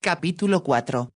Capítulo 4.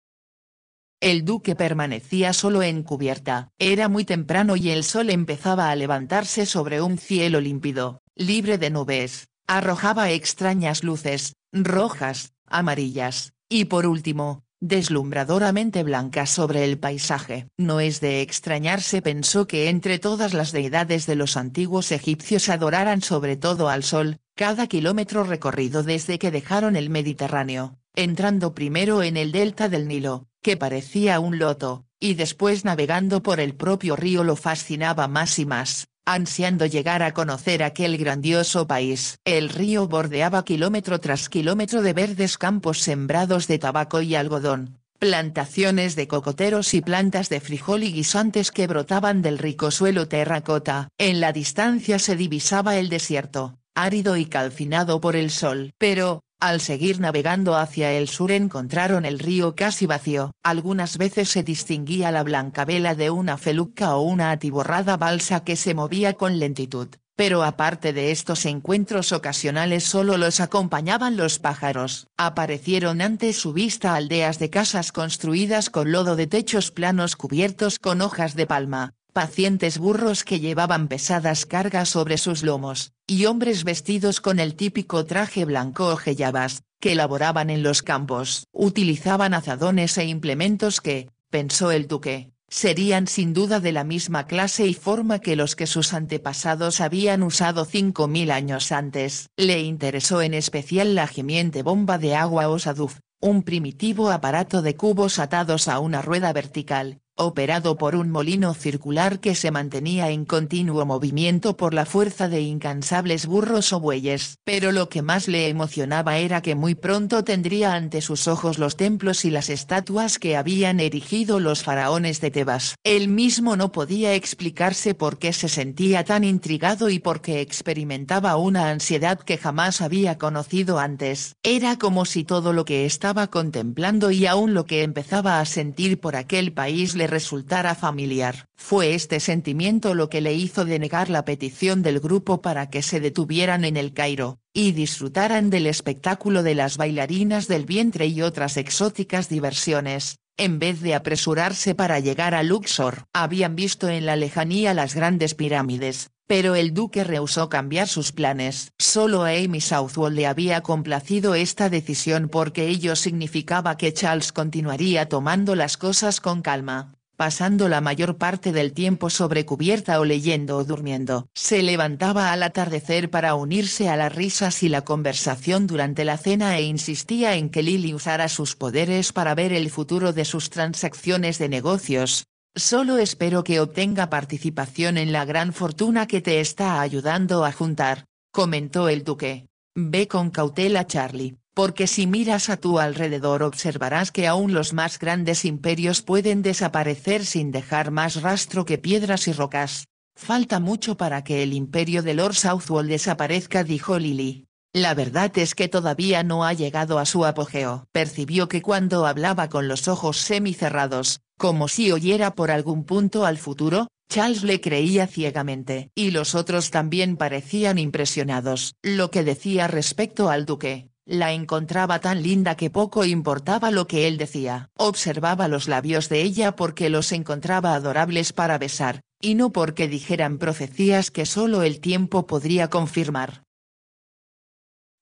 El duque permanecía solo en cubierta. Era muy temprano y el sol empezaba a levantarse sobre un cielo límpido, libre de nubes. Arrojaba extrañas luces, rojas, amarillas, y por último, deslumbradoramente blancas sobre el paisaje. No es de extrañarse, pensó, que entre todas las deidades de los antiguos egipcios adoraran sobre todo al sol. Cada kilómetro recorrido desde que dejaron el Mediterráneo, entrando primero en el delta del Nilo, que parecía un loto, y después navegando por el propio río, lo fascinaba más y más, ansiando llegar a conocer aquel grandioso país. El río bordeaba kilómetro tras kilómetro de verdes campos sembrados de tabaco y algodón, plantaciones de cocoteros y plantas de frijol y guisantes que brotaban del rico suelo terracota. En la distancia se divisaba el desierto, árido y calcinado por el sol. Pero, al seguir navegando hacia el sur, encontraron el río casi vacío. Algunas veces se distinguía la blanca vela de una felucca o una atiborrada balsa que se movía con lentitud, pero aparte de estos encuentros ocasionales solo los acompañaban los pájaros. Aparecieron ante su vista aldeas de casas construidas con lodo, de techos planos cubiertos con hojas de palma, pacientes burros que llevaban pesadas cargas sobre sus lomos, y hombres vestidos con el típico traje blanco o jellabas, que laboraban en los campos. Utilizaban azadones e implementos que, pensó el duque, serían sin duda de la misma clase y forma que los que sus antepasados habían usado 5000 años antes. Le interesó en especial la gimiente bomba de agua o saduf, un primitivo aparato de cubos atados a una rueda vertical, operado por un molino circular que se mantenía en continuo movimiento por la fuerza de incansables burros o bueyes. Pero lo que más le emocionaba era que muy pronto tendría ante sus ojos los templos y las estatuas que habían erigido los faraones de Tebas. Él mismo no podía explicarse por qué se sentía tan intrigado y por qué experimentaba una ansiedad que jamás había conocido antes. Era como si todo lo que estaba contemplando y aún lo que empezaba a sentir por aquel país le resultara familiar. Fue este sentimiento lo que le hizo denegar la petición del grupo para que se detuvieran en El Cairo, y disfrutaran del espectáculo de las bailarinas del vientre y otras exóticas diversiones, en vez de apresurarse para llegar a Luxor. Habían visto en la lejanía las grandes pirámides, pero el duque rehusó cambiar sus planes. Solo a Amy Southwell le había complacido esta decisión porque ello significaba que Charles continuaría tomando las cosas con calma, pasando la mayor parte del tiempo sobre cubierta o leyendo o durmiendo. Se levantaba al atardecer para unirse a las risas y la conversación durante la cena e insistía en que Lily usara sus poderes para ver el futuro de sus transacciones de negocios. Solo espero que obtenga participación en la gran fortuna que te está ayudando a juntar, comentó el duque. Ve con cautela, Charlie, porque si miras a tu alrededor observarás que aún los más grandes imperios pueden desaparecer sin dejar más rastro que piedras y rocas. Falta mucho para que el imperio de Lord Southwell desaparezca, dijo Lily. La verdad es que todavía no ha llegado a su apogeo. Percibió que cuando hablaba con los ojos semicerrados, como si oyera por algún punto al futuro, Charles le creía ciegamente. Y los otros también parecían impresionados. Lo que decía respecto al duque, la encontraba tan linda que poco importaba lo que él decía. Observaba los labios de ella porque los encontraba adorables para besar, y no porque dijeran profecías que solo el tiempo podría confirmar.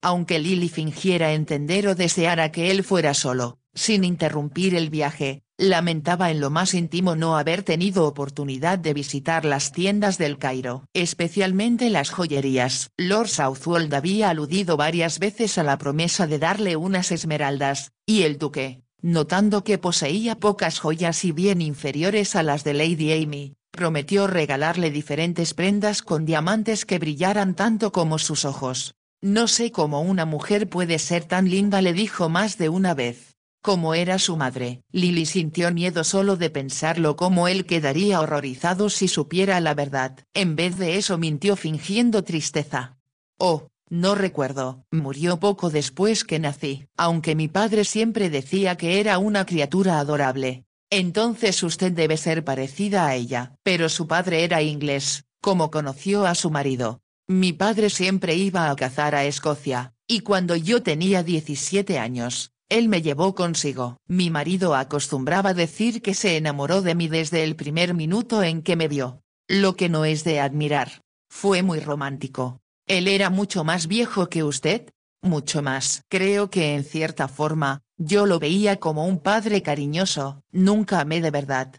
Aunque Lily fingiera entender o deseara que él fuera solo, sin interrumpir el viaje, lamentaba en lo más íntimo no haber tenido oportunidad de visitar las tiendas del Cairo, especialmente las joyerías. Lord Southwold había aludido varias veces a la promesa de darle unas esmeraldas, y el duque, notando que poseía pocas joyas y bien inferiores a las de Lady Amy, prometió regalarle diferentes prendas con diamantes que brillaran tanto como sus ojos. No sé cómo una mujer puede ser tan linda, le dijo más de una vez. Como era su madre. Lily sintió miedo solo de pensarlo, cómo él quedaría horrorizado si supiera la verdad. En vez de eso mintió fingiendo tristeza. Oh, no recuerdo. Murió poco después que nací. Aunque mi padre siempre decía que era una criatura adorable. Entonces usted debe ser parecida a ella. Pero su padre era inglés. ¿Cómo conoció a su marido? Mi padre siempre iba a cazar a Escocia, y cuando yo tenía 17 años, Él me llevó consigo. Mi marido acostumbraba decir que se enamoró de mí desde el primer minuto en que me vio. Lo que no es de admirar. Fue muy romántico. ¿Él era mucho más viejo que usted? Mucho más. Creo que en cierta forma, yo lo veía como un padre cariñoso, nunca amé de verdad.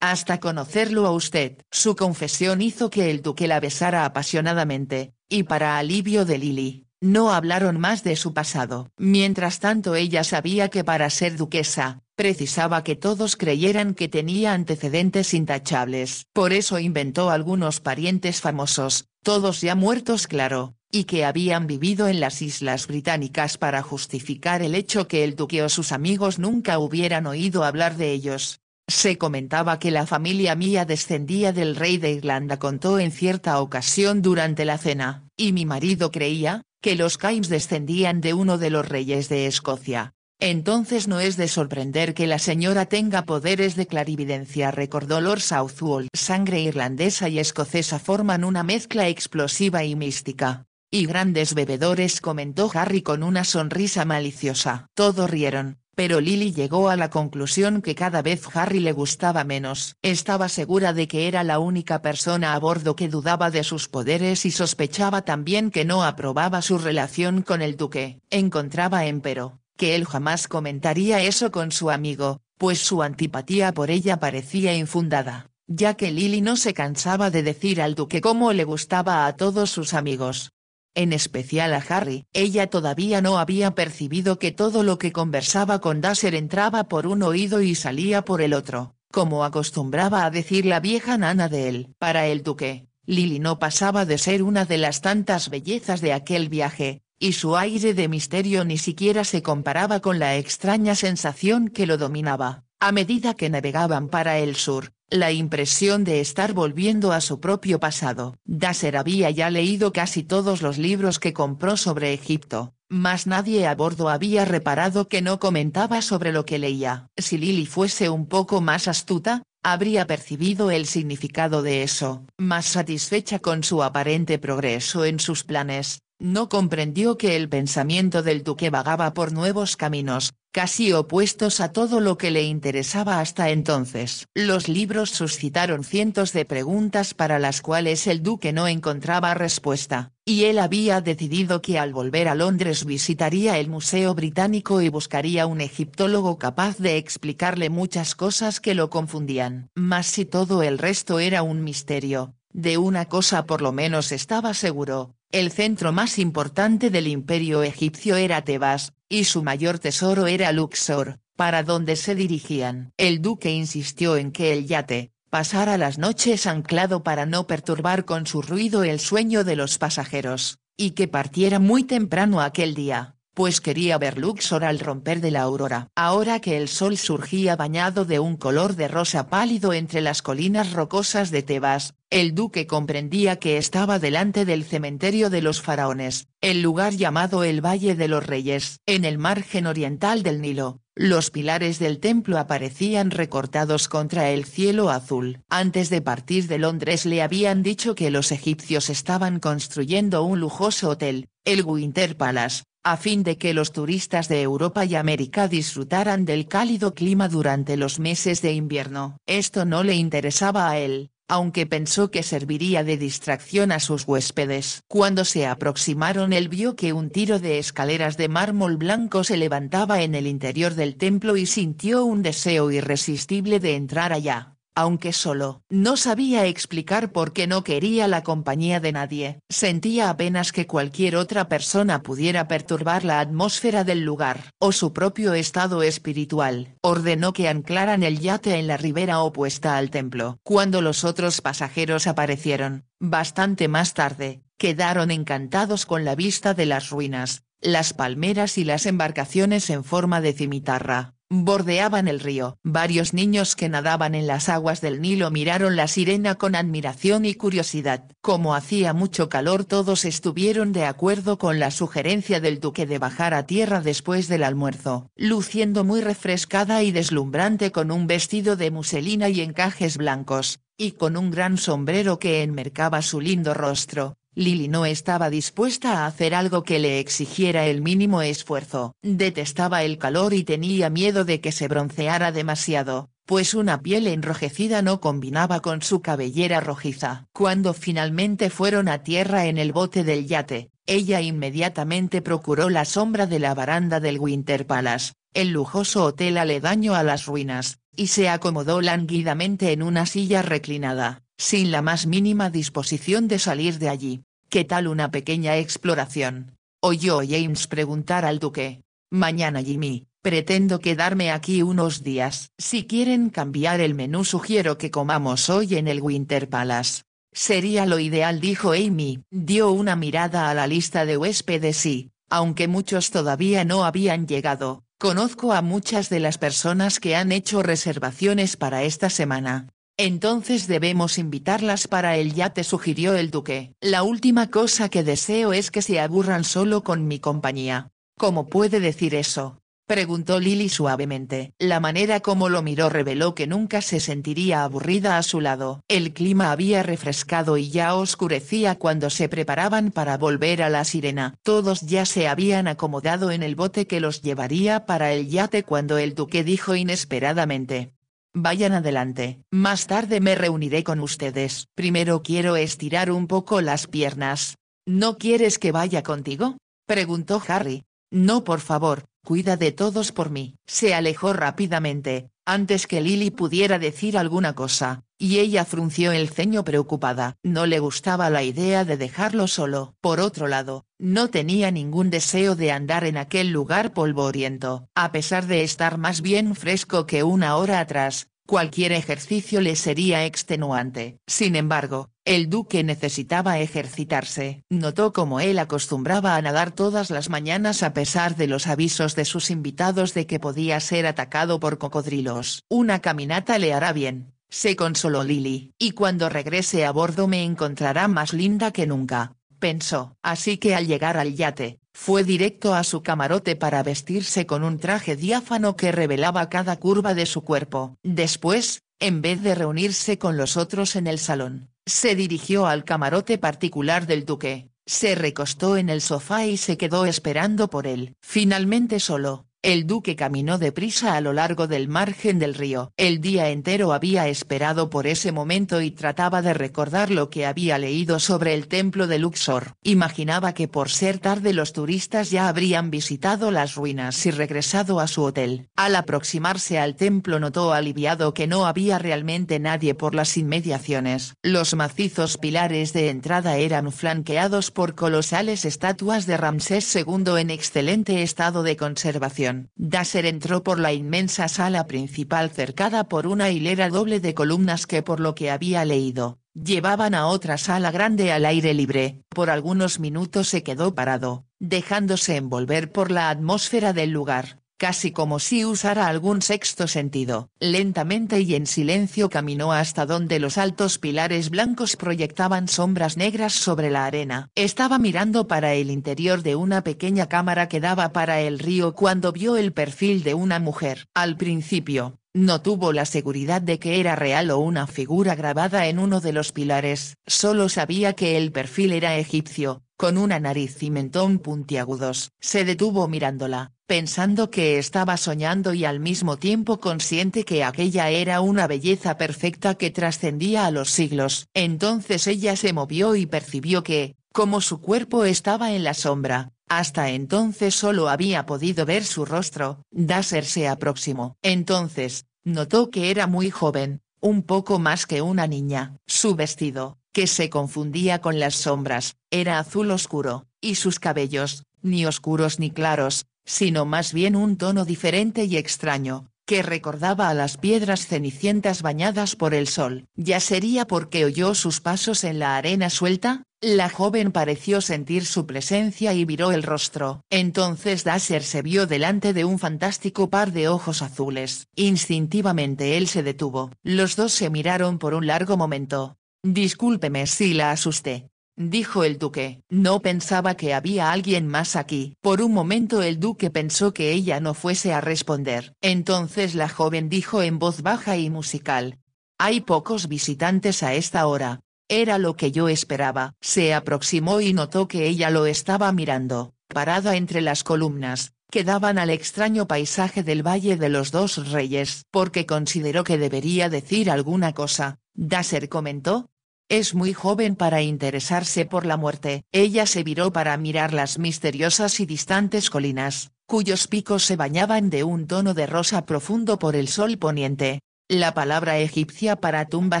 Hasta conocerlo a usted. Su confesión hizo que el duque la besara apasionadamente, y para alivio de Lily, no hablaron más de su pasado. Mientras tanto ella sabía que para ser duquesa, precisaba que todos creyeran que tenía antecedentes intachables. Por eso inventó algunos parientes famosos, todos ya muertos claro, y que habían vivido en las Islas Británicas para justificar el hecho que el duque o sus amigos nunca hubieran oído hablar de ellos. Se comentaba que la familia Mía descendía del rey de Irlanda, contó en cierta ocasión durante la cena, y mi marido creía que los Kimes descendían de uno de los reyes de Escocia. Entonces no es de sorprender que la señora tenga poderes de clarividencia, recordó Lord Southwold. Sangre irlandesa y escocesa forman una mezcla explosiva y mística. Y grandes bebedores, comentó Harry con una sonrisa maliciosa. Todos rieron, pero Lily llegó a la conclusión que cada vez Harry le gustaba menos. Estaba segura de que era la única persona a bordo que dudaba de sus poderes y sospechaba también que no aprobaba su relación con el duque. Encontraba empero, que él jamás comentaría eso con su amigo, pues su antipatía por ella parecía infundada, ya que Lily no se cansaba de decir al duque cómo le gustaba a todos sus amigos. En especial a Harry. Ella todavía no había percibido que todo lo que conversaba con Darcy entraba por un oído y salía por el otro, como acostumbraba a decir la vieja nana de él. Para el duque, Lily no pasaba de ser una de las tantas bellezas de aquel viaje, y su aire de misterio ni siquiera se comparaba con la extraña sensación que lo dominaba. A medida que navegaban para el sur, la impresión de estar volviendo a su propio pasado. Darcy había ya leído casi todos los libros que compró sobre Egipto, mas nadie a bordo había reparado que no comentaba sobre lo que leía. Si Lily fuese un poco más astuta, habría percibido el significado de eso. Más satisfecha con su aparente progreso en sus planes, no comprendió que el pensamiento del duque vagaba por nuevos caminos, casi opuestos a todo lo que le interesaba hasta entonces. Los libros suscitaron cientos de preguntas para las cuales el duque no encontraba respuesta, y él había decidido que al volver a Londres visitaría el Museo Británico y buscaría un egiptólogo capaz de explicarle muchas cosas que lo confundían. Mas si todo el resto era un misterio, de una cosa por lo menos estaba seguro: el centro más importante del imperio egipcio era Tebas, y su mayor tesoro era Luxor, para donde se dirigían. El duque insistió en que el yate pasara las noches anclado para no perturbar con su ruido el sueño de los pasajeros, y que partiera muy temprano aquel día, pues quería ver Luxor al romper de la aurora. Ahora que el sol surgía bañado de un color de rosa pálido entre las colinas rocosas de Tebas, el duque comprendía que estaba delante del cementerio de los faraones, el lugar llamado el Valle de los Reyes. En el margen oriental del Nilo, los pilares del templo aparecían recortados contra el cielo azul. Antes de partir de Londres le habían dicho que los egipcios estaban construyendo un lujoso hotel, el Winter Palace, a fin de que los turistas de Europa y América disfrutaran del cálido clima durante los meses de invierno. Esto no le interesaba a él, aunque pensó que serviría de distracción a sus huéspedes. Cuando se aproximaron él vio que un tiro de escaleras de mármol blanco se levantaba en el interior del templo y sintió un deseo irresistible de entrar allá, aunque solo. No sabía explicar por qué no quería la compañía de nadie. Sentía apenas que cualquier otra persona pudiera perturbar la atmósfera del lugar, o su propio estado espiritual. Ordenó que anclaran el yate en la ribera opuesta al templo. Cuando los otros pasajeros aparecieron, bastante más tarde, quedaron encantados con la vista de las ruinas, las palmeras y las embarcaciones en forma de cimitarra. Bordeaban el río. Varios niños que nadaban en las aguas del Nilo miraron la sirena con admiración y curiosidad. Como hacía mucho calor, todos estuvieron de acuerdo con la sugerencia del duque de bajar a tierra después del almuerzo, luciendo muy refrescada y deslumbrante con un vestido de muselina y encajes blancos, y con un gran sombrero que enmercaba su lindo rostro, Lily no estaba dispuesta a hacer algo que le exigiera el mínimo esfuerzo. Detestaba el calor y tenía miedo de que se bronceara demasiado, pues una piel enrojecida no combinaba con su cabellera rojiza. Cuando finalmente fueron a tierra en el bote del yate, ella inmediatamente procuró la sombra de la baranda del Winter Palace, el lujoso hotel aledaño a las ruinas, y se acomodó lánguidamente en una silla reclinada, sin la más mínima disposición de salir de allí. ¿Qué tal una pequeña exploración?, oyó James preguntar al duque. Mañana, Jimmy, pretendo quedarme aquí unos días. Si quieren cambiar el menú, sugiero que comamos hoy en el Winter Palace. Sería lo ideal, dijo Amy. Dio una mirada a la lista de huéspedes y, aunque muchos todavía no habían llegado, conozco a muchas de las personas que han hecho reservaciones para esta semana. Entonces debemos invitarlas para el yate, sugirió el duque. La última cosa que deseo es que se aburran solo con mi compañía. ¿Cómo puede decir eso?, preguntó Lily suavemente. La manera como lo miró reveló que nunca se sentiría aburrida a su lado. El clima había refrescado y ya oscurecía cuando se preparaban para volver a la Sirena. Todos ya se habían acomodado en el bote que los llevaría para el yate cuando el duque dijo inesperadamente: vayan adelante. Más tarde me reuniré con ustedes. Primero quiero estirar un poco las piernas. ¿No quieres que vaya contigo?, preguntó Harry. No, por favor, cuida de todos por mí. Se alejó rápidamente, antes que Lily pudiera decir alguna cosa, y ella frunció el ceño preocupada. No le gustaba la idea de dejarlo solo. Por otro lado, no tenía ningún deseo de andar en aquel lugar polvoriento. A pesar de estar más bien fresco que una hora atrás, cualquier ejercicio le sería extenuante. Sin embargo, el duque necesitaba ejercitarse. Notó cómo él acostumbraba a nadar todas las mañanas a pesar de los avisos de sus invitados de que podía ser atacado por cocodrilos. Una caminata le hará bien, se consoló Lily. Y cuando regrese a bordo me encontrará más linda que nunca, pensó. Así que al llegar al yate, fue directo a su camarote para vestirse con un traje diáfano que revelaba cada curva de su cuerpo. Después, en vez de reunirse con los otros en el salón, se dirigió al camarote particular del duque, se recostó en el sofá y se quedó esperando por él. Finalmente solo, el duque caminó deprisa a lo largo del margen del río. El día entero había esperado por ese momento y trataba de recordar lo que había leído sobre el templo de Luxor. Imaginaba que por ser tarde los turistas ya habrían visitado las ruinas y regresado a su hotel. Al aproximarse al templo notó aliviado que no había realmente nadie por las inmediaciones. Los macizos pilares de entrada eran flanqueados por colosales estatuas de Ramsés II en excelente estado de conservación. Dasher entró por la inmensa sala principal cercada por una hilera doble de columnas que, por lo que había leído, llevaban a otra sala grande al aire libre. Por algunos minutos se quedó parado, dejándose envolver por la atmósfera del lugar, casi como si usara algún sexto sentido. Lentamente y en silencio caminó hasta donde los altos pilares blancos proyectaban sombras negras sobre la arena. Estaba mirando para el interior de una pequeña cámara que daba para el río cuando vio el perfil de una mujer. Al principio, no tuvo la seguridad de que era real o una figura grabada en uno de los pilares. Solo sabía que el perfil era egipcio, con una nariz y mentón puntiagudos. Se detuvo mirándola, pensando que estaba soñando y al mismo tiempo consciente que aquella era una belleza perfecta que trascendía a los siglos. Entonces ella se movió y percibió que, como su cuerpo estaba en la sombra, hasta entonces solo había podido ver su rostro. Dasher se aproximó. Entonces, notó que era muy joven, un poco más que una niña. Su vestido, que se confundía con las sombras, era azul oscuro, y sus cabellos, ni oscuros ni claros, sino más bien un tono diferente y extraño, que recordaba a las piedras cenicientas bañadas por el sol. ¿Ya sería porque oyó sus pasos en la arena suelta? La joven pareció sentir su presencia y viró el rostro. Entonces Dasher se vio delante de un fantástico par de ojos azules. Instintivamente él se detuvo. Los dos se miraron por un largo momento. Discúlpeme si la asusté, dijo el duque. No pensaba que había alguien más aquí. Por un momento el duque pensó que ella no fuese a responder. Entonces la joven dijo en voz baja y musical: hay pocos visitantes a esta hora. Era lo que yo esperaba. Se aproximó y notó que ella lo estaba mirando, parada entre las columnas, que daban al extraño paisaje del Valle de los Dos Reyes. Porque consideró que debería decir alguna cosa, Daser comentó. Es muy joven para interesarse por la muerte. Ella se viró para mirar las misteriosas y distantes colinas, cuyos picos se bañaban de un tono de rosa profundo por el sol poniente. La palabra egipcia para tumba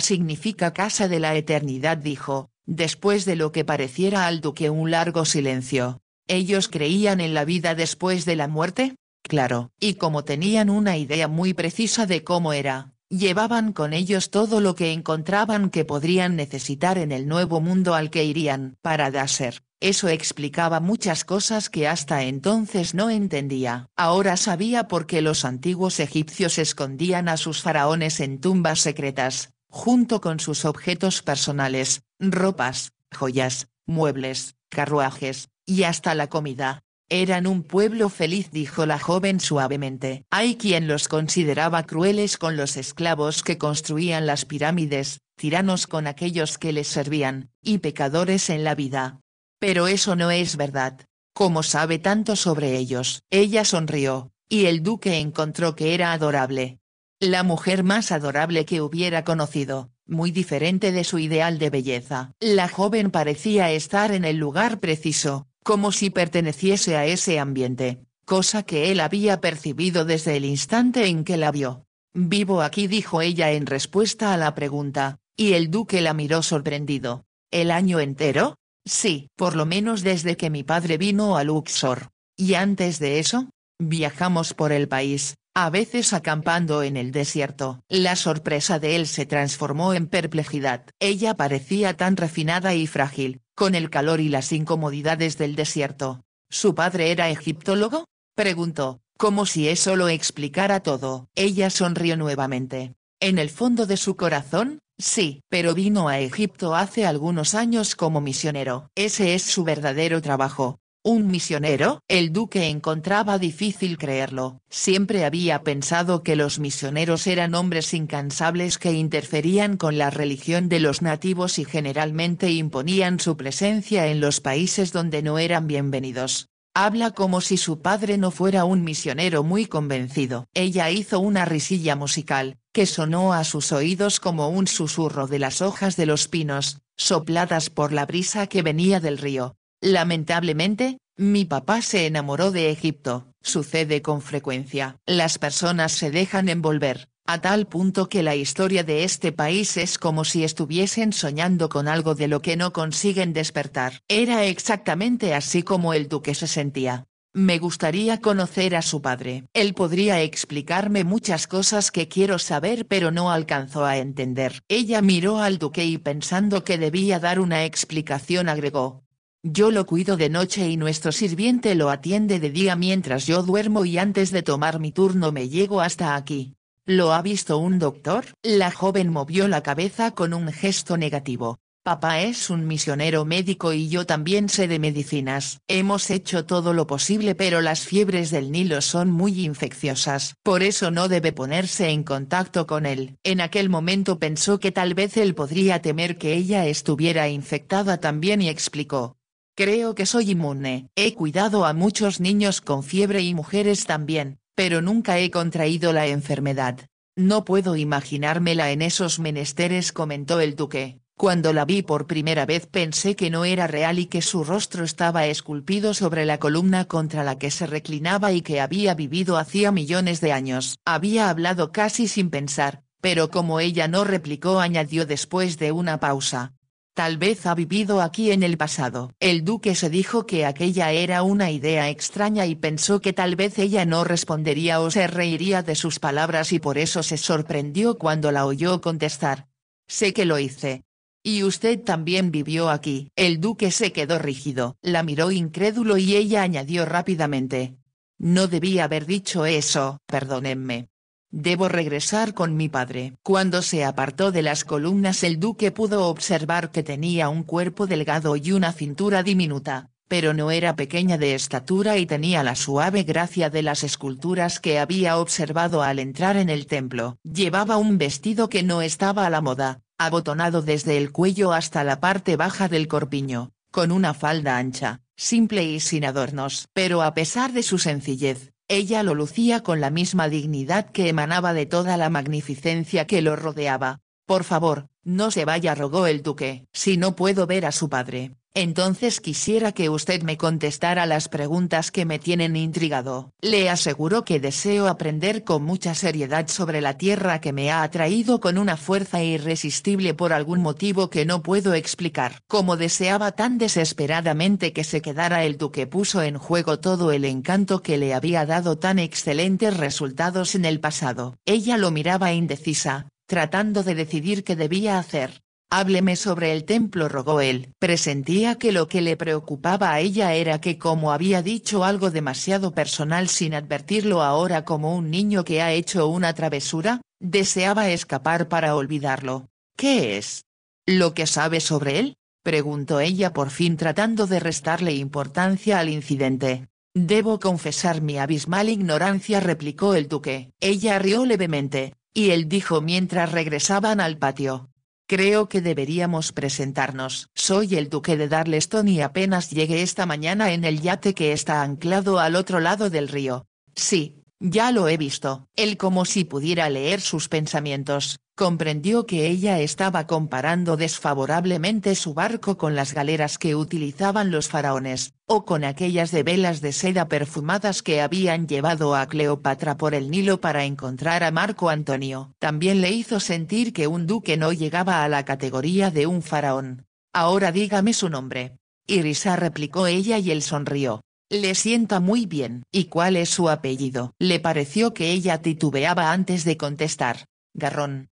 significa casa de la eternidad, dijo, después de lo que pareciera al duque un largo silencio. ¿Ellos creían en la vida después de la muerte? Claro. Y como tenían una idea muy precisa de cómo era, llevaban con ellos todo lo que encontraban que podrían necesitar en el nuevo mundo al que irían. Para Daser, eso explicaba muchas cosas que hasta entonces no entendía. Ahora sabía por qué los antiguos egipcios escondían a sus faraones en tumbas secretas, junto con sus objetos personales, ropas, joyas, muebles, carruajes, y hasta la comida. Eran un pueblo feliz, dijo la joven suavemente. Hay quien los consideraba crueles con los esclavos que construían las pirámides, tiranos con aquellos que les servían, y pecadores en la vida. Pero eso no es verdad. ¿Cómo sabe tanto sobre ellos? Ella sonrió, y el duque encontró que era adorable. La mujer más adorable que hubiera conocido, muy diferente de su ideal de belleza. La joven parecía estar en el lugar preciso, como si perteneciese a ese ambiente, cosa que él había percibido desde el instante en que la vio. Vivo aquí, dijo ella en respuesta a la pregunta, y el duque la miró sorprendido. ¿El año entero? Sí, por lo menos desde que mi padre vino a Luxor. ¿Y antes de eso? Viajamos por el país, a veces acampando en el desierto. La sorpresa de él se transformó en perplejidad. Ella parecía tan refinada y frágil, con el calor y las incomodidades del desierto. ¿Su padre era egiptólogo?, preguntó, como si eso lo explicara todo. Ella sonrió nuevamente. En el fondo de su corazón, sí, pero vino a Egipto hace algunos años como misionero. Ese es su verdadero trabajo. ¿Un misionero? El duque encontraba difícil creerlo. Siempre había pensado que los misioneros eran hombres incansables que interferían con la religión de los nativos y generalmente imponían su presencia en los países donde no eran bienvenidos. Habla como si su padre no fuera un misionero muy convencido. Ella hizo una risilla musical, que sonó a sus oídos como un susurro de las hojas de los pinos, sopladas por la brisa que venía del río. Lamentablemente, mi papá se enamoró de Egipto. Sucede con frecuencia. Las personas se dejan envolver, a tal punto que la historia de este país es como si estuviesen soñando con algo de lo que no consiguen despertar. Era exactamente así como el duque se sentía. Me gustaría conocer a su padre. Él podría explicarme muchas cosas que quiero saber, pero no alcanzó a entender. Ella miró al duque y pensando que debía dar una explicación agregó. Yo lo cuido de noche y nuestro sirviente lo atiende de día mientras yo duermo y antes de tomar mi turno me llego hasta aquí. ¿Lo ha visto un doctor? La joven movió la cabeza con un gesto negativo. Papá es un misionero médico y yo también sé de medicinas. Hemos hecho todo lo posible, pero las fiebres del Nilo son muy infecciosas. Por eso no debe ponerse en contacto con él. En aquel momento pensó que tal vez él podría temer que ella estuviera infectada también y explicó. Creo que soy inmune. He cuidado a muchos niños con fiebre y mujeres también, pero nunca he contraído la enfermedad. No puedo imaginármela en esos menesteres, comentó el duque. Cuando la vi por primera vez pensé que no era real y que su rostro estaba esculpido sobre la columna contra la que se reclinaba y que había vivido hacía millones de años. Había hablado casi sin pensar, pero como ella no replicó, añadió después de una pausa. Tal vez ha vivido aquí en el pasado. El duque se dijo que aquella era una idea extraña y pensó que tal vez ella no respondería o se reiría de sus palabras y por eso se sorprendió cuando la oyó contestar. Sé que lo hice. ¿Y usted también vivió aquí? El duque se quedó rígido. La miró incrédulo y ella añadió rápidamente. No debía haber dicho eso, perdónenme. Debo regresar con mi padre. Cuando se apartó de las columnas el duque pudo observar que tenía un cuerpo delgado y una cintura diminuta, pero no era pequeña de estatura y tenía la suave gracia de las esculturas que había observado al entrar en el templo. Llevaba un vestido que no estaba a la moda, abotonado desde el cuello hasta la parte baja del corpiño, con una falda ancha, simple y sin adornos. Pero a pesar de su sencillez, ella lo lucía con la misma dignidad que emanaba de toda la magnificencia que lo rodeaba. «Por favor, no se vaya», rogó el duque. «Si no puedo ver a su padre, entonces quisiera que usted me contestara las preguntas que me tienen intrigado. Le aseguro que deseo aprender con mucha seriedad sobre la tierra que me ha atraído con una fuerza irresistible por algún motivo que no puedo explicar». Como deseaba tan desesperadamente que se quedara, el duque puso en juego todo el encanto que le había dado tan excelentes resultados en el pasado. Ella lo miraba indecisa, tratando de decidir qué debía hacer. «Hábleme sobre el templo», rogó él. Presentía que lo que le preocupaba a ella era que, como había dicho algo demasiado personal sin advertirlo ahora, como un niño que ha hecho una travesura, deseaba escapar para olvidarlo. «¿Qué es lo que sabe sobre él?», preguntó ella por fin, tratando de restarle importancia al incidente. «Debo confesar mi abismal ignorancia», replicó el duque. Ella rió levemente, y él dijo mientras regresaban al patio: «Creo que deberíamos presentarnos. Soy el duque de Darleston y apenas llegué esta mañana en el yate que está anclado al otro lado del río». «Sí, ya lo he visto». Él, como si pudiera leer sus pensamientos, comprendió que ella estaba comparando desfavorablemente su barco con las galeras que utilizaban los faraones, o con aquellas de velas de seda perfumadas que habían llevado a Cleopatra por el Nilo para encontrar a Marco Antonio. También le hizo sentir que un duque no llegaba a la categoría de un faraón. «Ahora dígame su nombre». «Irisa», replicó ella, y él sonrió. «Le sienta muy bien». «¿Y cuál es su apellido?». Le pareció que ella titubeaba antes de contestar. «Garrón».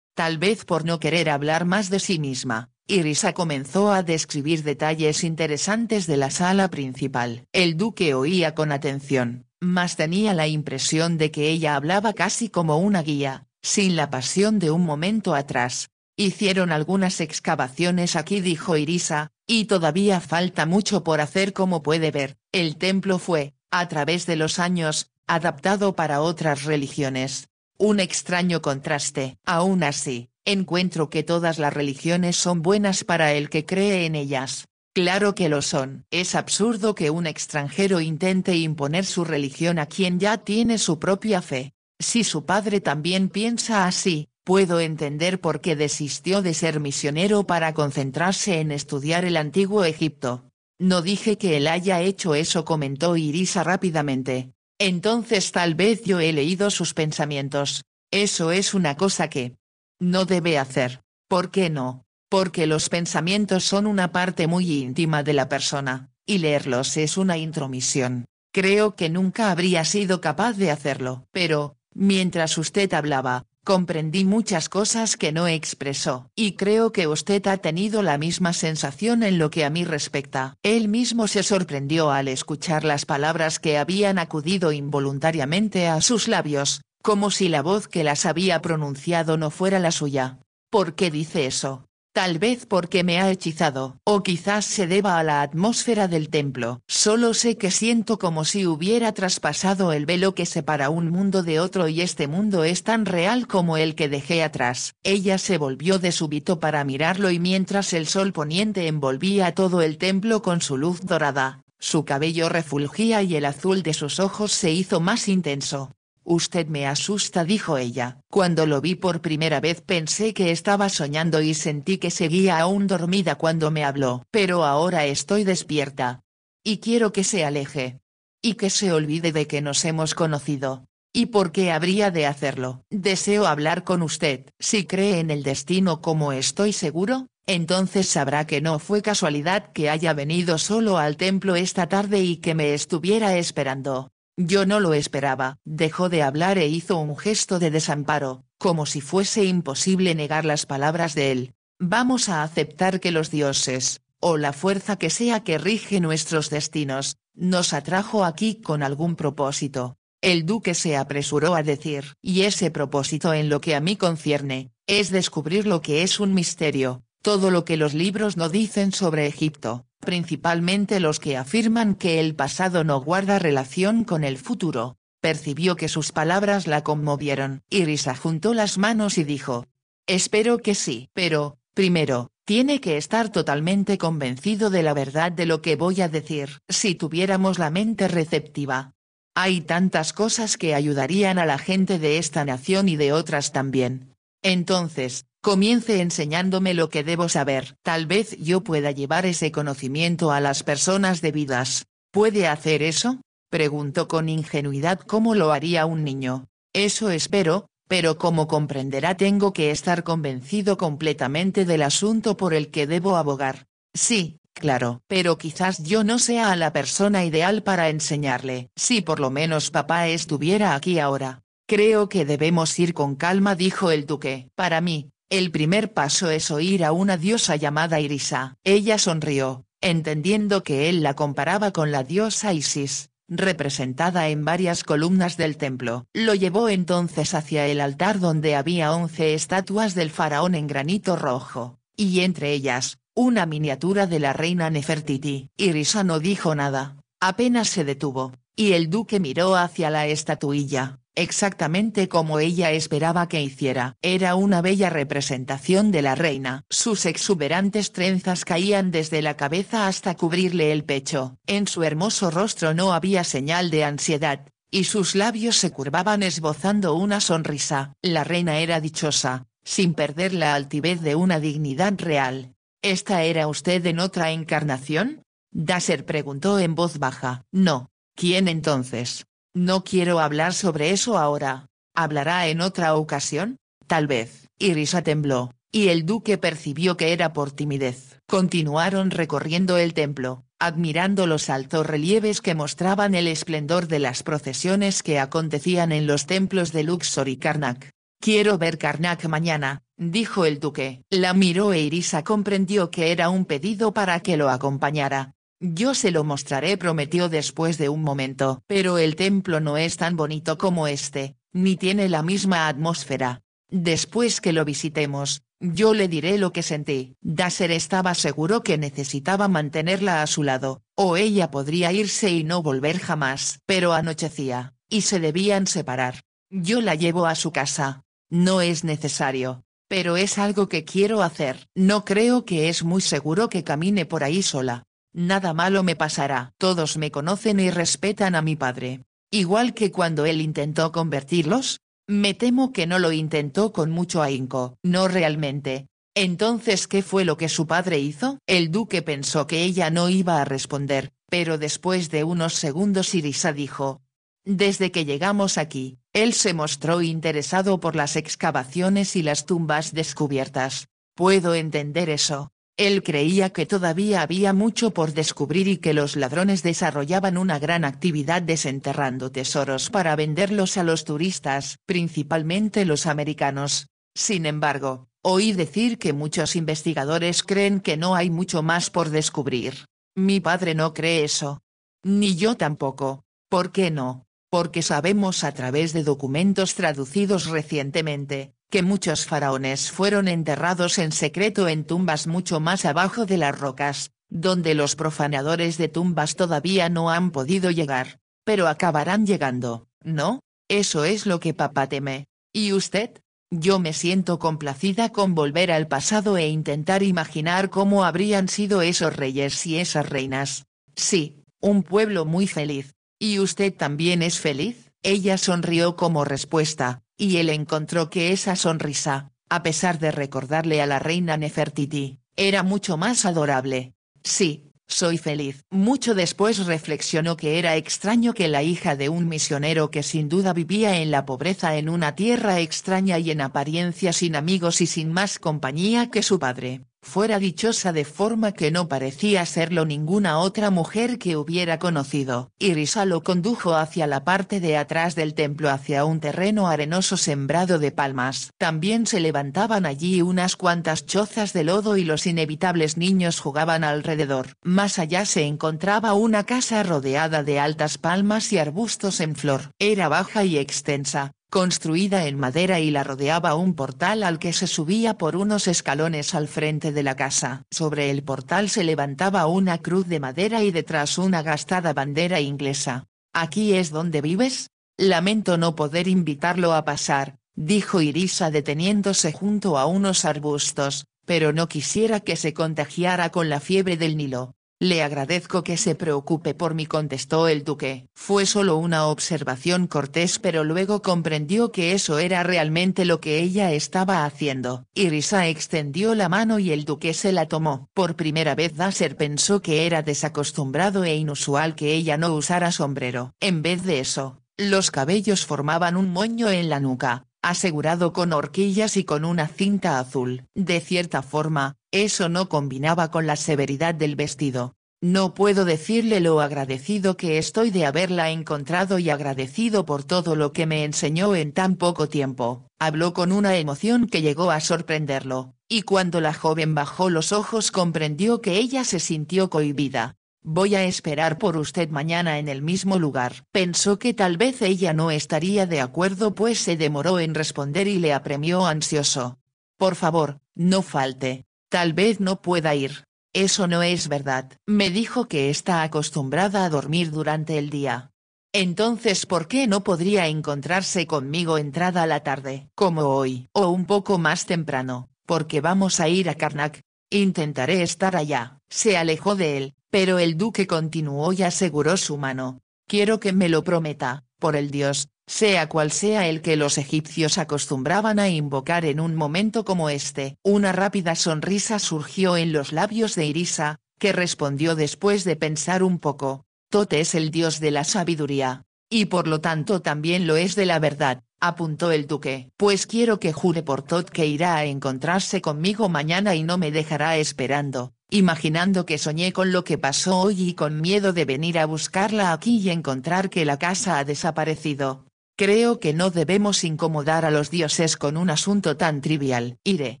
Tal vez por no querer hablar más de sí misma, Irisa comenzó a describir detalles interesantes de la sala principal. El duque oía con atención, mas tenía la impresión de que ella hablaba casi como una guía, sin la pasión de un momento atrás. «Hicieron algunas excavaciones aquí», dijo Irisa, «y todavía falta mucho por hacer. Como puede ver, el templo fue, a través de los años, adaptado para otras religiones. Un extraño contraste. Aún así, encuentro que todas las religiones son buenas para el que cree en ellas». «Claro que lo son. Es absurdo que un extranjero intente imponer su religión a quien ya tiene su propia fe. Si su padre también piensa así, puedo entender por qué desistió de ser misionero para concentrarse en estudiar el antiguo Egipto». «No dije que él haya hecho eso», comentó Irisa rápidamente. «Entonces tal vez yo he leído sus pensamientos. Eso es una cosa que no debe hacer». «¿Por qué no?». «Porque los pensamientos son una parte muy íntima de la persona, y leerlos es una intromisión. Creo que nunca habría sido capaz de hacerlo. Pero, mientras usted hablaba, comprendí muchas cosas que no expresó. Y creo que usted ha tenido la misma sensación en lo que a mí respecta». Él mismo se sorprendió al escuchar las palabras que habían acudido involuntariamente a sus labios, como si la voz que las había pronunciado no fuera la suya. «¿Por qué dice eso?». «Tal vez porque me ha hechizado, o quizás se deba a la atmósfera del templo. Solo sé que siento como si hubiera traspasado el velo que separa un mundo de otro, y este mundo es tan real como el que dejé atrás». Ella se volvió de súbito para mirarlo, y mientras el sol poniente envolvía todo el templo con su luz dorada, su cabello refulgía y el azul de sus ojos se hizo más intenso. «Usted me asusta», dijo ella. «Cuando lo vi por primera vez pensé que estaba soñando y sentí que seguía aún dormida cuando me habló. Pero ahora estoy despierta. Y quiero que se aleje. Y que se olvide de que nos hemos conocido. ¿Y por qué habría de hacerlo?». «Deseo hablar con usted». «Si cree en el destino como estoy seguro, entonces sabrá que no fue casualidad que haya venido solo al templo esta tarde y que me estuviera esperando». «Yo no lo esperaba». Dejó de hablar e hizo un gesto de desamparo, como si fuese imposible negar las palabras de él. «Vamos a aceptar que los dioses, o la fuerza que sea que rige nuestros destinos, nos atrajo aquí con algún propósito». El duque se apresuró a decir: «Y ese propósito, en lo que a mí concierne, es descubrir lo que es un misterio, todo lo que los libros no dicen sobre Egipto, principalmente los que afirman que el pasado no guarda relación con el futuro». Percibió que sus palabras la conmovieron. Irisa juntó las manos y dijo: Espero que sí. Pero, primero, tiene que estar totalmente convencido de la verdad de lo que voy a decir. Si tuviéramos la mente receptiva. Hay tantas cosas que ayudarían a la gente de esta nación y de otras también. Entonces, comience enseñándome lo que debo saber. Tal vez yo pueda llevar ese conocimiento a las personas debidas. ¿Puede hacer eso? Preguntó con ingenuidad cómo lo haría un niño. Eso espero, pero como comprenderá tengo que estar convencido completamente del asunto por el que debo abogar. Sí, claro. Pero quizás yo no sea la persona ideal para enseñarle. Si por lo menos papá estuviera aquí ahora. Creo que debemos ir con calma, dijo el duque. Para mí, el primer paso es oír a una diosa llamada Irisa. Ella sonrió, entendiendo que él la comparaba con la diosa Isis, representada en varias columnas del templo. Lo llevó entonces hacia el altar donde había 11 estatuas del faraón en granito rojo, y entre ellas, una miniatura de la reina Nefertiti. Irisa no dijo nada, apenas se detuvo, y el duque miró hacia la estatuilla. Exactamente como ella esperaba que hiciera. Era una bella representación de la reina. Sus exuberantes trenzas caían desde la cabeza hasta cubrirle el pecho. En su hermoso rostro no había señal de ansiedad, y sus labios se curvaban esbozando una sonrisa. La reina era dichosa, sin perder la altivez de una dignidad real. ¿Esta era usted en otra encarnación? Daser preguntó en voz baja. No. ¿Quién entonces? No quiero hablar sobre eso ahora. ¿Hablará en otra ocasión? Tal vez. Irisa tembló, y el duque percibió que era por timidez. Continuaron recorriendo el templo, admirando los altos relieves que mostraban el esplendor de las procesiones que acontecían en los templos de Luxor y Karnak. Quiero ver Karnak mañana, dijo el duque. La miró e Irisa comprendió que era un pedido para que lo acompañara. Yo se lo mostraré, prometió después de un momento. Pero el templo no es tan bonito como este, ni tiene la misma atmósfera. Después que lo visitemos, yo le diré lo que sentí. Daser estaba seguro que necesitaba mantenerla a su lado, o ella podría irse y no volver jamás. Pero anochecía, y se debían separar. Yo la llevo a su casa. No es necesario. Pero es algo que quiero hacer. No creo que es muy seguro que camine por ahí sola. Nada malo me pasará. Todos me conocen y respetan a mi padre. Igual que cuando él intentó convertirlos. Me temo que no lo intentó con mucho ahínco. No realmente. Entonces, ¿qué fue lo que su padre hizo? El duque pensó que ella no iba a responder, pero después de unos segundos Irisa dijo. Desde que llegamos aquí, él se mostró interesado por las excavaciones y las tumbas descubiertas. Puedo entender eso. Él creía que todavía había mucho por descubrir y que los ladrones desarrollaban una gran actividad desenterrando tesoros para venderlos a los turistas, principalmente los americanos. Sin embargo, oí decir que muchos investigadores creen que no hay mucho más por descubrir. Mi padre no cree eso. Ni yo tampoco. ¿Por qué no? Porque sabemos a través de documentos traducidos recientemente, que muchos faraones fueron enterrados en secreto en tumbas mucho más abajo de las rocas, donde los profanadores de tumbas todavía no han podido llegar, pero acabarán llegando, ¿no? Eso es lo que papá teme. ¿Y usted? Yo me siento complacida con volver al pasado e intentar imaginar cómo habrían sido esos reyes y esas reinas. Sí, un pueblo muy feliz. ¿Y usted también es feliz? Ella sonrió como respuesta, y él encontró que esa sonrisa, a pesar de recordarle a la reina Nefertiti, era mucho más adorable. Sí, soy feliz. Mucho después reflexionó que era extraño que la hija de un misionero que sin duda vivía en la pobreza en una tierra extraña y en apariencia sin amigos y sin más compañía que su padre, fuera dichosa de forma que no parecía serlo ninguna otra mujer que hubiera conocido. Irisa lo condujo hacia la parte de atrás del templo, hacia un terreno arenoso sembrado de palmas. También se levantaban allí unas cuantas chozas de lodo y los inevitables niños jugaban alrededor. Más allá se encontraba una casa rodeada de altas palmas y arbustos en flor. Era baja y extensa, construida en madera, y la rodeaba un portal al que se subía por unos escalones al frente de la casa. Sobre el portal se levantaba una cruz de madera y detrás una gastada bandera inglesa. ¿Aquí es donde vives? Lamento no poder invitarlo a pasar, dijo Irisa deteniéndose junto a unos arbustos, pero no quisiera que se contagiara con la fiebre del Nilo. Le agradezco que se preocupe por mí, contestó el duque. Fue solo una observación cortés, pero luego comprendió que eso era realmente lo que ella estaba haciendo. Irisa extendió la mano y el duque se la tomó. Por primera vez Nasser pensó que era desacostumbrado e inusual que ella no usara sombrero. En vez de eso, los cabellos formaban un moño en la nuca, asegurado con horquillas y con una cinta azul. De cierta forma, eso no combinaba con la severidad del vestido. No puedo decirle lo agradecido que estoy de haberla encontrado y agradecido por todo lo que me enseñó en tan poco tiempo, habló con una emoción que llegó a sorprenderlo, y cuando la joven bajó los ojos comprendió que ella se sintió cohibida. Voy a esperar por usted mañana en el mismo lugar. Pensó que tal vez ella no estaría de acuerdo, pues se demoró en responder y le apremió ansioso. Por favor, no falte. Tal vez no pueda ir. Eso no es verdad. Me dijo que está acostumbrada a dormir durante el día. Entonces, ¿por qué no podría encontrarse conmigo entrada la tarde, como hoy, o un poco más temprano? Porque vamos a ir a Karnak. Intentaré estar allá. Se alejó de él, pero el duque continuó y aseguró su mano. Quiero que me lo prometa, por el dios, sea cual sea el que los egipcios acostumbraban a invocar en un momento como este. Una rápida sonrisa surgió en los labios de Irisa, que respondió después de pensar un poco. Tot es el dios de la sabiduría. Y por lo tanto también lo es de la verdad, apuntó el duque. Pues quiero que jure por Tot que irá a encontrarse conmigo mañana y no me dejará esperando, imaginando que soñé con lo que pasó hoy y con miedo de venir a buscarla aquí y encontrar que la casa ha desaparecido. Creo que no debemos incomodar a los dioses con un asunto tan trivial. Iré,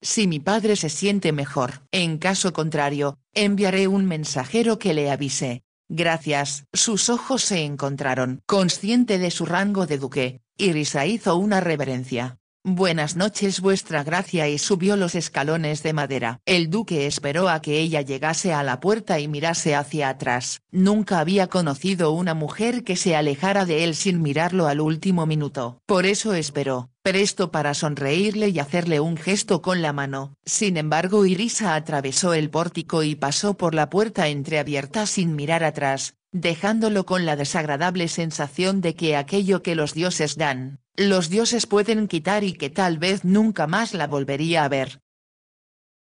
si mi padre se siente mejor. En caso contrario, enviaré un mensajero que le avise. Gracias. Sus ojos se encontraron. Consciente de su rango de duque, Irisa hizo una reverencia. Buenas noches, vuestra gracia, y subió los escalones de madera. El duque esperó a que ella llegase a la puerta y mirase hacia atrás. Nunca había conocido una mujer que se alejara de él sin mirarlo al último minuto. Por eso esperó, presto para sonreírle y hacerle un gesto con la mano. Sin embargo, Irisa atravesó el pórtico y pasó por la puerta entreabierta sin mirar atrás, dejándolo con la desagradable sensación de que aquello que los dioses dan, los dioses pueden quitar y que tal vez nunca más la volvería a ver.